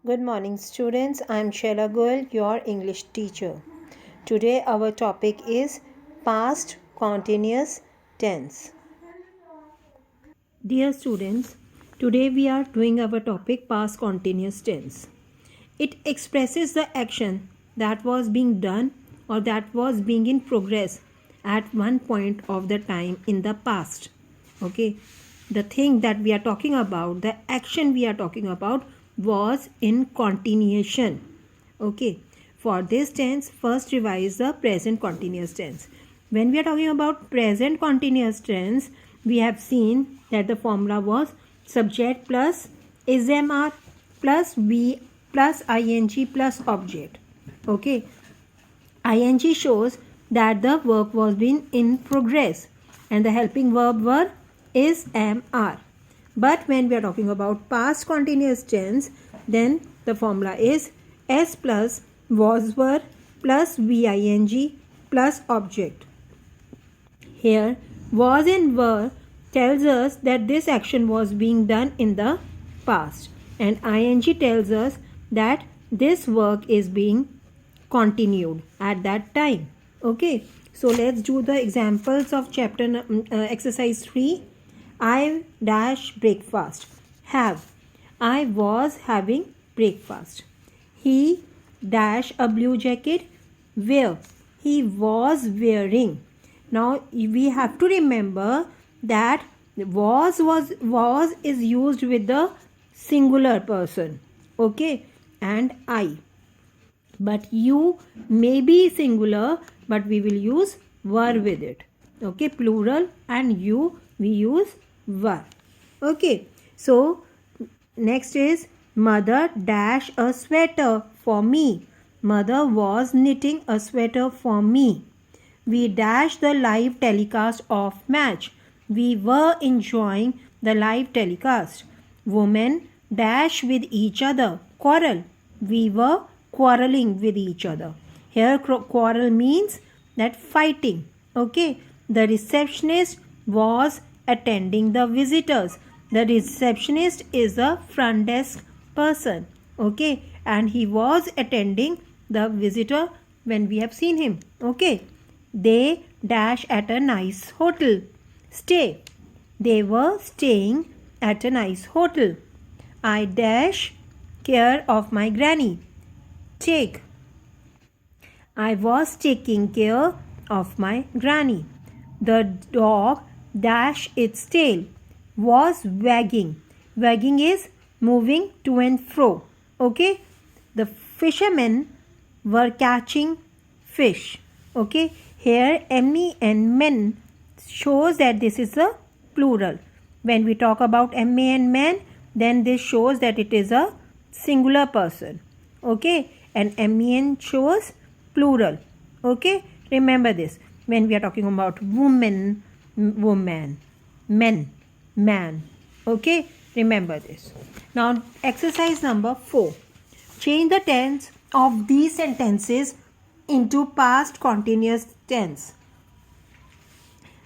Good morning, students. I'm Sheila Goel, your English teacher. Today, our topic is past continuous tense. Dear students, today we are doing our topic past continuous tense. It expresses the action that was being done or that was being in progress at one point of the time in the past. Okay, the thing that we are talking about, the action we are talking about was in continuation. Okay, for this tense, first revise the present continuous tense. When we are talking about present continuous tense, we have seen that the formula was subject plus ismr plus v plus ing plus object. Okay, ing shows that the work was being in progress and the helping verb were is am are. But when we are talking about past continuous tense, then the formula is s plus was were plus ving plus object. Here was and were tells us that this action was being done in the past and ing tells us that this work is being continued at that time. Okay, so let's do the examples of chapter exercise 3. I dash breakfast. Have. I was having breakfast. He dash a blue jacket. Wear. He was wearing. Now we have to remember that was is used with the singular person. Okay, and I. But you may be singular, but we will use were with it. Okay, plural, and you we use were. Okay, so next is mother dash a sweater for me. Mother was knitting a sweater for me. We dash the live telecast of match. We were enjoying the live telecast. Women dash with each other. Quarrel. We were quarreling with each other. Here quarrel means that fighting. Okay. The receptionist was attending the visitors. The receptionist is a front desk person. Okay. And he was attending the visitor when we have seen him. Okay. They dash at a nice hotel. Stay. They were staying at a nice hotel. I dash care of my granny. Take. I was taking care of my granny. The dog dash its tail. Was wagging. Wagging is moving to and fro. Okay. The fishermen were catching fish. Okay. Here me and men shows that this is a plural. When we talk about ma and men, then this shows that it is a singular person. Okay. And men shows plural. Okay. Remember this. When we are talking about woman, woman, men, man. Okay. Remember this. Now exercise number 4. Change the tense of these sentences into past continuous tense.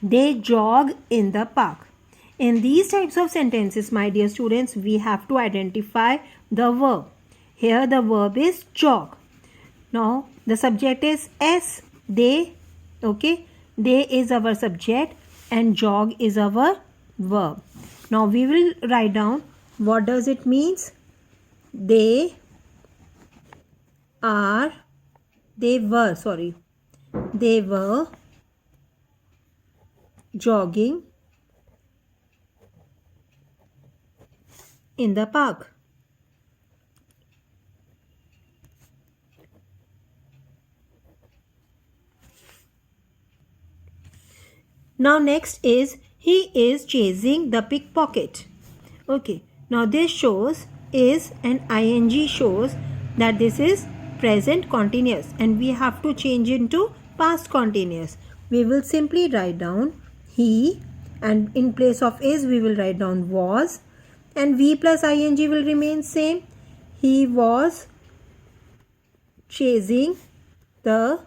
They jog in the park. In these types of sentences, my dear students, we have to identify the verb. Here the verb is jog. Now the subject is S, they. Okay, they is our subject and jog is our verb. Now we will write down what does it means. They were jogging in the park. Now next is he is chasing the pickpocket. Okay, now this shows is and ing shows that this is present continuous and we have to change into past continuous. We will simply write down he and in place of is we will write down was and v plus ing will remain same. He was chasing the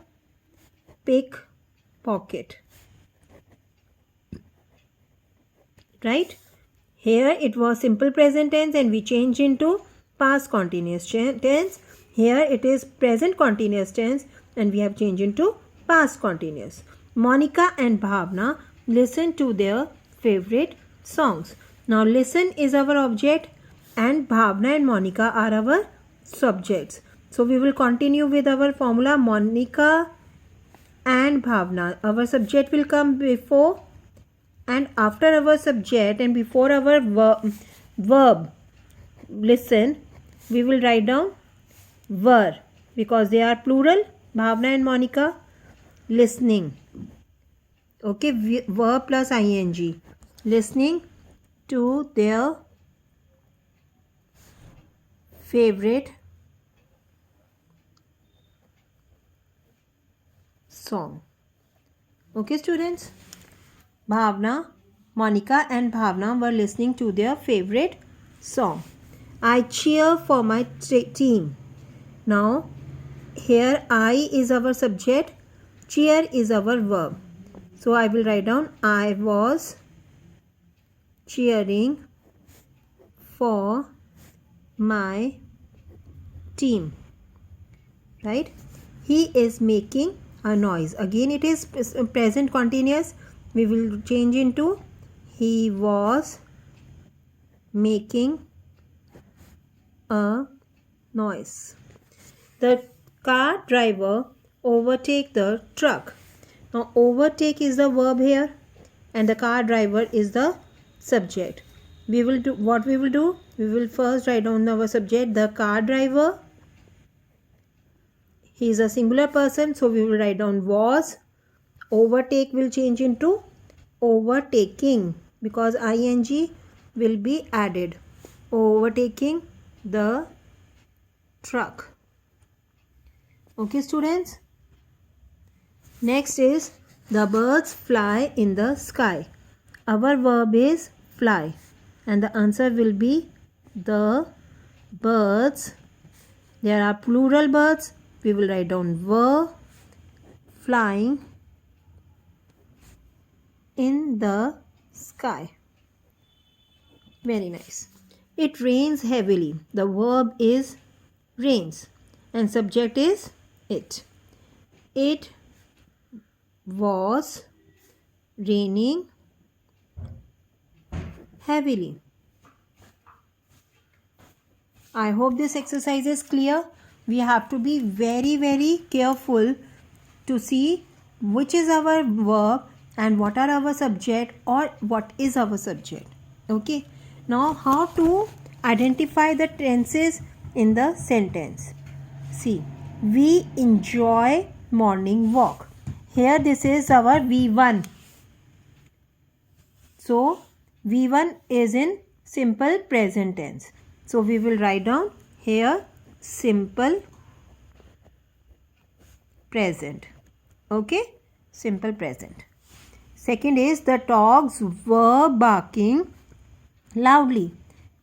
pickpocket. Right? Here it was simple present tense and we changed into past continuous tense. Here it is present continuous tense and we have changed into past continuous. Monica and Bhavna listen to their favorite songs. Now listen is our object and Bhavna and Monica are our subjects. So we will continue with our formula Monica and Bhavna. Our subject will come before and after our subject and before our verb listen, we will write down were because they are plural. Bhavna and Monica listening. Okay, verb plus ing. Listening to their favorite song. Okay, students. Monica and Bhavna were listening to their favorite song. I cheer for my team. Now, here I is our subject, cheer is our verb. So, I will write down I was cheering for my team. Right? He is making a noise. Again, it is present continuous. We will change into he was making a noise. The car driver overtake the truck. Now overtake is the verb here and the car driver is the subject. We will do what we will do. We will first write down our subject, the car driver. He is a singular person, so we will write down was. Overtake will change into overtaking because ing will be added. Overtaking the truck. Okay, students. Next is the birds fly in the sky. Our verb is fly and the answer will be the birds. There are plural birds. We will write down were flying in the sky. Very nice. It rains heavily. The verb is rains and subject is it. It was raining heavily. I hope this exercise is clear. We have to be very careful to see which is our verb and what are our subject or what is our subject. Okay. Now how to identify the tenses in the sentence. See, we enjoy morning walk. Here this is our V1. So V1 is in simple present tense. So we will write down here simple present. Okay, simple present. Second is the dogs were barking loudly.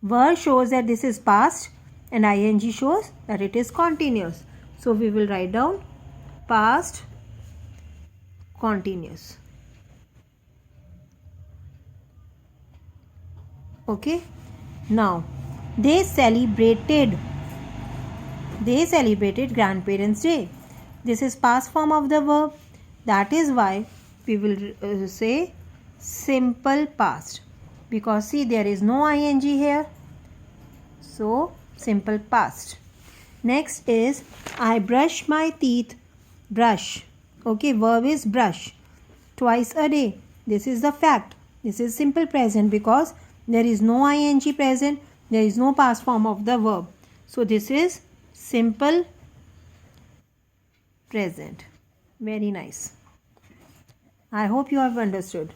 Were shows that this is past and ing shows that it is continuous. So we will write down past continuous. Okay. Now they celebrated grandparents' day. This is past form of the verb. That is why we will say simple past because see there is no ing here. So simple past. Next is I brush my teeth. Brush. Okay, verb is brush. Twice a day. This is the fact. This is simple present because there is no ing present. There is no past form of the verb. So this is simple present. Very nice. I hope you have understood.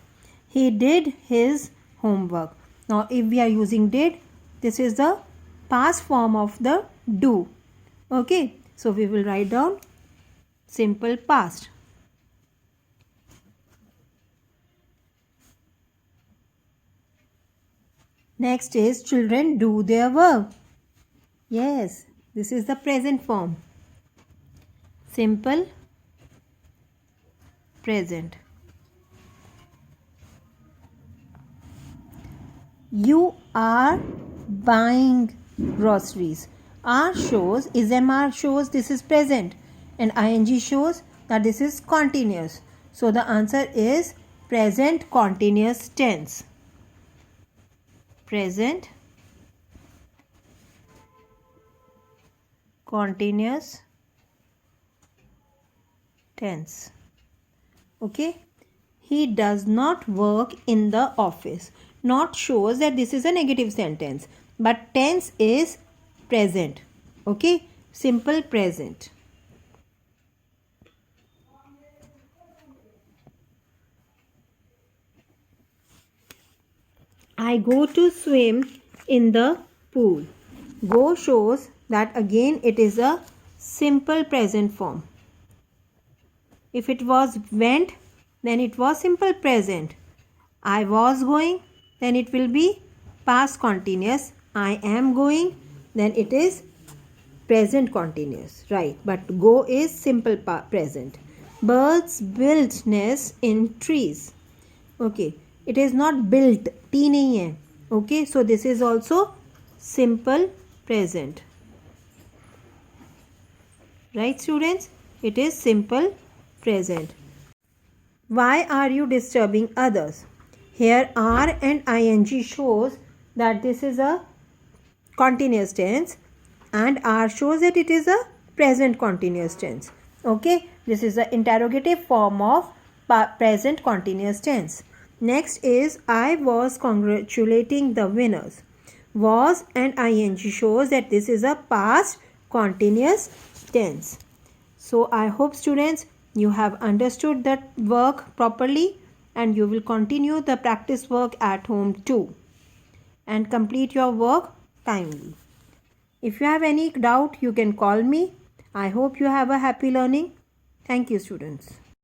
He did his homework. Now if we are using did, this is the past form of the do. Okay. So we will write down simple past. Next is children do their work. Yes, this is the present form. Simple present. You are buying groceries. R shows, is MR shows this is present, and ing shows that this is continuous. So the answer is present continuous tense. Present continuous tense. Okay. He does not work in the office. Not shows that this is a negative sentence, but tense is present. Okay. Simple present. I go to swim in the pool. Go shows that again it is a simple present form. If it was went, then it was simple present. I was going, then it will be past continuous. I am going, then it is present continuous, right? But go is simple present. Birds build nests in trees. Okay, it is not built, T nahi hai. Okay, so this is also simple present. Right, students? It is simple present. Why are you disturbing others? Here are and ing shows that this is a continuous tense, and are shows that it is a present continuous tense. Okay, this is the interrogative form of present continuous tense. Next is I was congratulating the winners. Was and ing shows that this is a past continuous tense. So I hope students you have understood that work properly, and you will continue the practice work at home too and complete your work timely. If you have any doubt, you can call me. I hope you have a happy learning. Thank you, students.